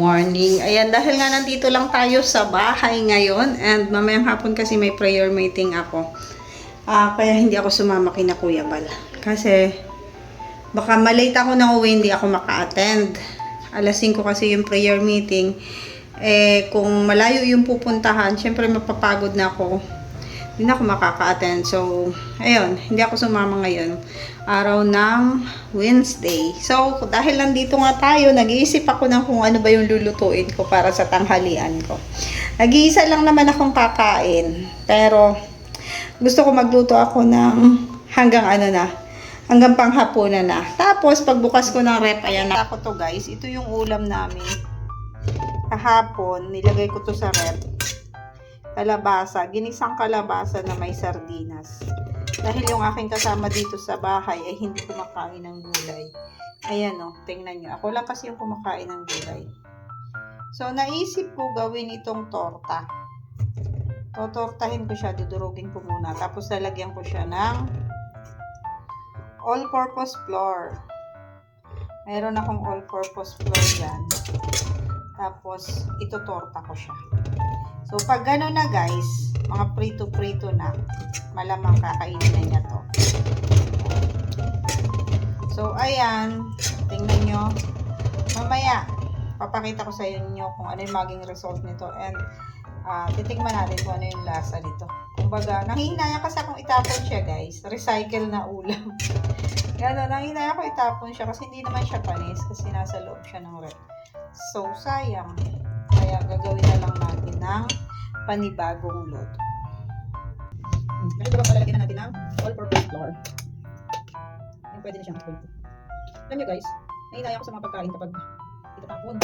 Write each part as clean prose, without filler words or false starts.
morning. Ayan, dahil nga nandito lang tayo sa bahay ngayon and mamayang hapon kasi may prayer meeting ako. Kaya hindi ako sumama kina Kuya Bal. Kasi baka malate ako na uwi, hindi ako maka-attend. Alas 5 kasi yung prayer meeting. Kung malayo yung pupuntahan, syempre mapapagod na ako. Hindi na ako makaka-attend. So, ayun, hindi ako sumama ngayon. Araw ng Wednesday. So, dahil nandito nga tayo, nag-iisip ako ng kung ano ba yung lulutuin ko para sa tanghalian ko. Nag-iisa lang naman akong kakain. Pero, gusto ko magluto ako ng hanggang panghapunan na. Tapos, pagbukas ko ng rep, ayan na ako to guys. Ito yung ulam namin. Kahapon, nilagay ko to sa rep. Kalabasa, ginisang kalabasa na may sardinas. Dahil yung aking kasama dito sa bahay ay hindi kumakain ng gulay. Ayan o, tingnan nyo. Ako lang kasi yung kumakain ng gulay. So, naisip ko gawin itong torta. Totortahin ko siya, dudurugin ko muna. Tapos, lalagyan ko siya ng all-purpose flour. Mayroon akong all-purpose flour dyan. Tapos, ito torta ko siya. So, pag gano'n na guys, mga prito-prito na, malamang kakainin na niya to. So, ayan. Tingnan nyo. Mamaya, papakita ko sa inyo kung ano yung maging result nito. And, titikman natin kung ano yung lasa nito. Kumbaga, nanghihinayang kasi akong itapon siya guys. Recycle na ulam. Gano'n, nanghihinayang ako itapon siya kasi hindi naman siya panis kasi nasa loob siya ng rep. So, sayang. Kaya gagawin na lang natin ng panibagong luto. Ngayon ba palalagyan na natin ng all-purpose flour. Yung pwede na siyang ito. Alam nyo guys, nahinaya ako sa mga pagkain kapag itatapon.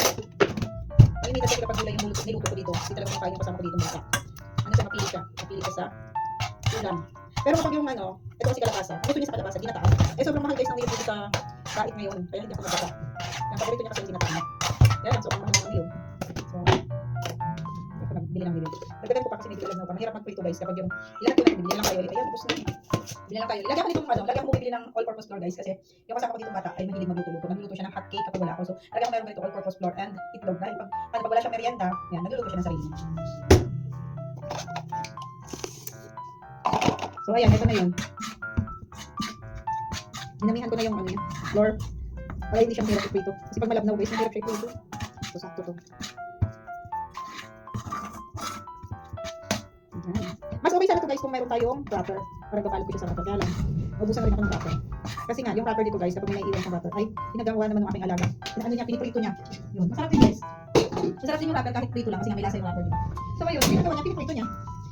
Nahinita kasi kapag gulay yung niluto ko dito. Kasi talagang makain yung kasama ko dito mga. Ano siya, mapili siya. Mapili siya sa ulam. Pero kapag yung ito kasi kalabasa. Gusto niya sa kalabasa, ginataan. Sobrang mahal guys ng dito sa kahit ngayon. Kaya hindi ako nabasa. Yung paborito niya kasi yung ginataan. Yan, so ang mahal ng yun. So, bili ng bili. Dagdagan ko pa kasi medyo alam na pa. Mahirap mag-prito guys kapag yung ilalagay ko na bili lang tayo. Ayan, tapos na. Bili lang tayo. Ilagyan ko nitong lagyan ko bumibili ng all-purpose flour guys kasi yung kasama ko dito bata ay mahilig magluto-luto. Nagluto siya ng hot cake kapag wala ako. So, lagyan ko meron ganito all-purpose flour and itlog dahil pag wala siyang merienda, yan, nagluluto siya ng sarili. So, ayan, ito na yun. Dinamihan ko na yung flour para hindi siya mahirap i-prito. Kasi pag malabnaw guys, mahirap siya i-prito. So, sakto to. Mas okay sana ito guys kung meron tayong wrapper para gapalot ko siya sa wrapper. Kaya lang, ubusan rin ako ng wrapper. Kasi nga, yung wrapper dito guys, kapag may naiiwan sa wrapper, ay ginagawa naman ng aking alaga. Ano niya, piniprito niya. Yun, masarap din guys. Masarap din yung wrapper kahit prito lang kasi nga may lasa yung wrapper, diba? So ayun, ginagawa niya, piniprito niya.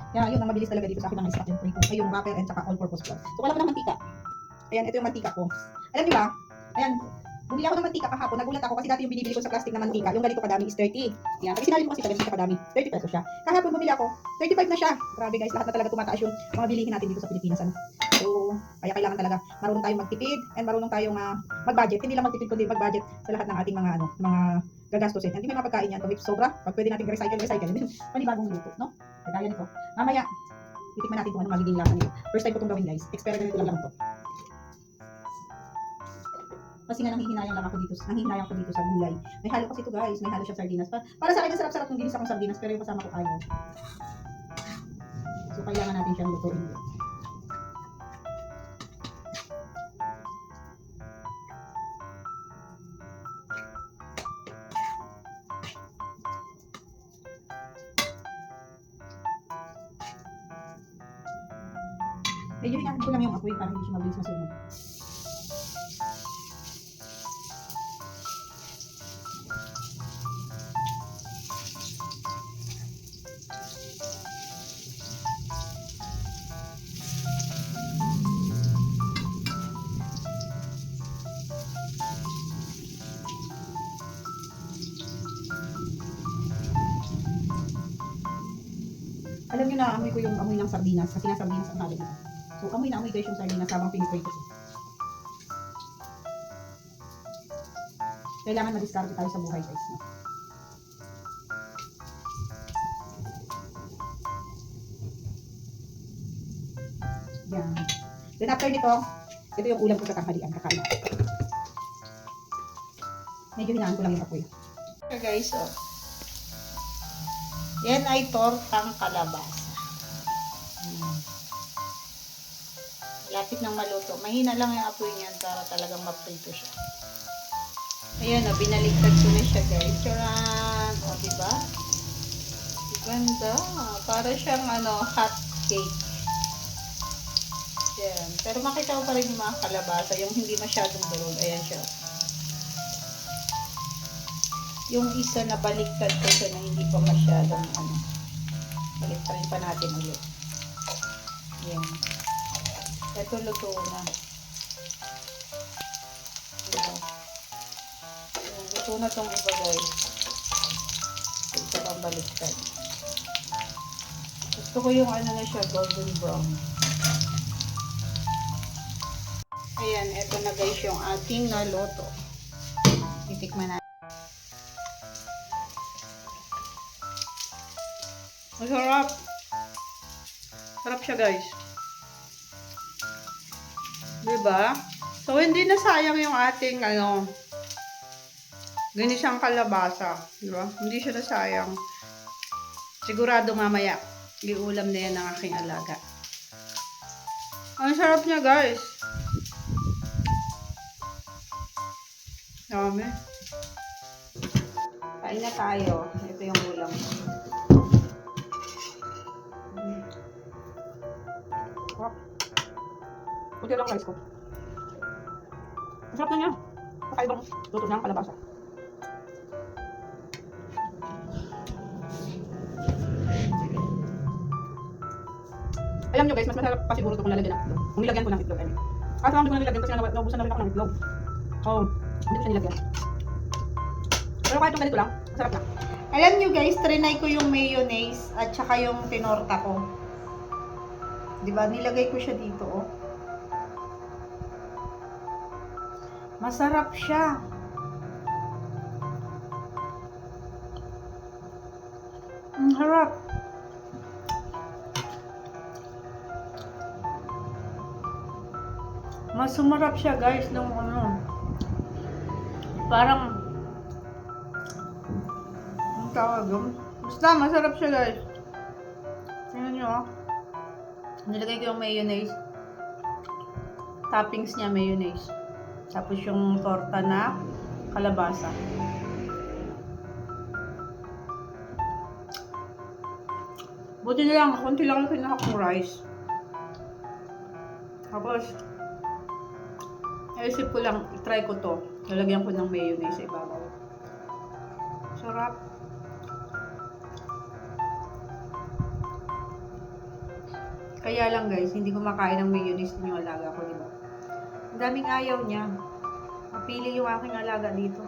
Kaya yun, ang mabilis talaga dito sa akin ng stock yung prito. Ay, yung wrapper and saka all-purpose flour. So wala ko ng mantika. Ayan, ito yung mantika ko. Alam niyo ba? Ayan, bumili ako ng mantika kahapon. Nagulat ako kasi dati yung binibili ko sa plastic na mantika, yung ganito kadami is 30. Yan, pag sinalin mo kasi ganito kadami, 30 pesos siya. Kahapon bumili ako, 35 na siya. Grabe guys, lahat na talaga tumataas yung mga bilihin natin dito sa Pilipinas. So, kaya kailangan talaga marunong tayong magtipid and marunong tayong mag-budget. Hindi lang magtipid kundi mag-budget sa lahat ng ating mga gagastusin. Hindi may mga pagkain yan, kung sobra, pag pwede natin recycle, panibagong luto, no? Kagaya nito. Mamaya, titikman natin kung ano magiging lasa nito. First time ko itong gawin guys, experiment ko lang to. Kasi nga nanghihinayang lang ako dito, nanghihinayang ko dito sa gulay. May halo kasi ito guys, may halo siya sardinas. Para sa akin, sarap-sarap yung ginis akong sardinas, pero yung kasama ko ayaw. So, kailangan natin siyang lutuin. Medyo hinahid ko lang yung apoy para hindi siya mabilis masunog. Alam niyo na, amoy ko yung amoy ng sardinas kasi nga sardinas ang halo nito. So, amoy na amoy guys yung sardinas habang piniprito ko. Kailangan ma-discard tayo sa buhay guys. No? Yan. Then after nito, ito yung ulam ko sa tanghalian, kakain. Medyo hinaan ko lang yung apoy. So guys, oh. Yan ay tortang kalabasa. Lapit ng maluto. Mahina lang yung apoy niyan para talagang maprito siya. Ayan, oh, binaligtad ko na siya guys. Charan! O, diba? Ganda. Para siyang hot cake. Yan. Pero makita ko pa rin yung mga kalabasa. Yung hindi masyadong durog. Ayan siya. Yung isa na baliktad ko siya na hindi pa masyadong baliktarin pa natin ulit. Yan. Ito luto na. Luto na tong iba guys. Isa pang baliktad. Gusto ko yung na siya, golden brown. Ayan, ito na guys yung ating naluto. Titikman natin. Masarap. Sarap siya guys. Diba? So, hindi na sayang yung ating, ginisang kalabasa. Diba? Hindi siya nasayang. Sigurado mamaya, iulam na yan ng aking alaga. Ang sarap niya guys. Dami. Kain na tayo. Ito yung ulam. Puti lang rice ko. Masarap na niya. Kakaibang luto ng kalabasa. Alam nyo guys, mas masarap pa siguro ito kung lalagyan ng itlog. Kung nilagyan ko ng itlog. Kaso hindi ko na nilagyan kasi naubusan na rin ako ng itlog. So, hindi ko siya nilagyan. Pero kahit yung ganito lang, masarap na. Alam nyo guys, trinay ko yung mayonnaise at saka yung tinorta ko. Diba? Nilagay ko siya dito, oh. Masarap siya. Ang harap. Mas sumarap siya guys nung parang ang tawag doon. Basta masarap siya guys. Tingnan nyo, oh. Nilagay ko yung mayonnaise. Toppings niya mayonnaise. Tapos yung torta na kalabasa. Buti na lang, konti lang kinuha kong rice. Tapos, naisip ko lang, try ko to. Lalagyan ko ng mayonnaise sa ibabaw. Sarap. Kaya lang guys, hindi ko makain ng mayonnaise din yung alaga ko, diba? Ang daming ayaw niya. Mapili yung aking alaga dito.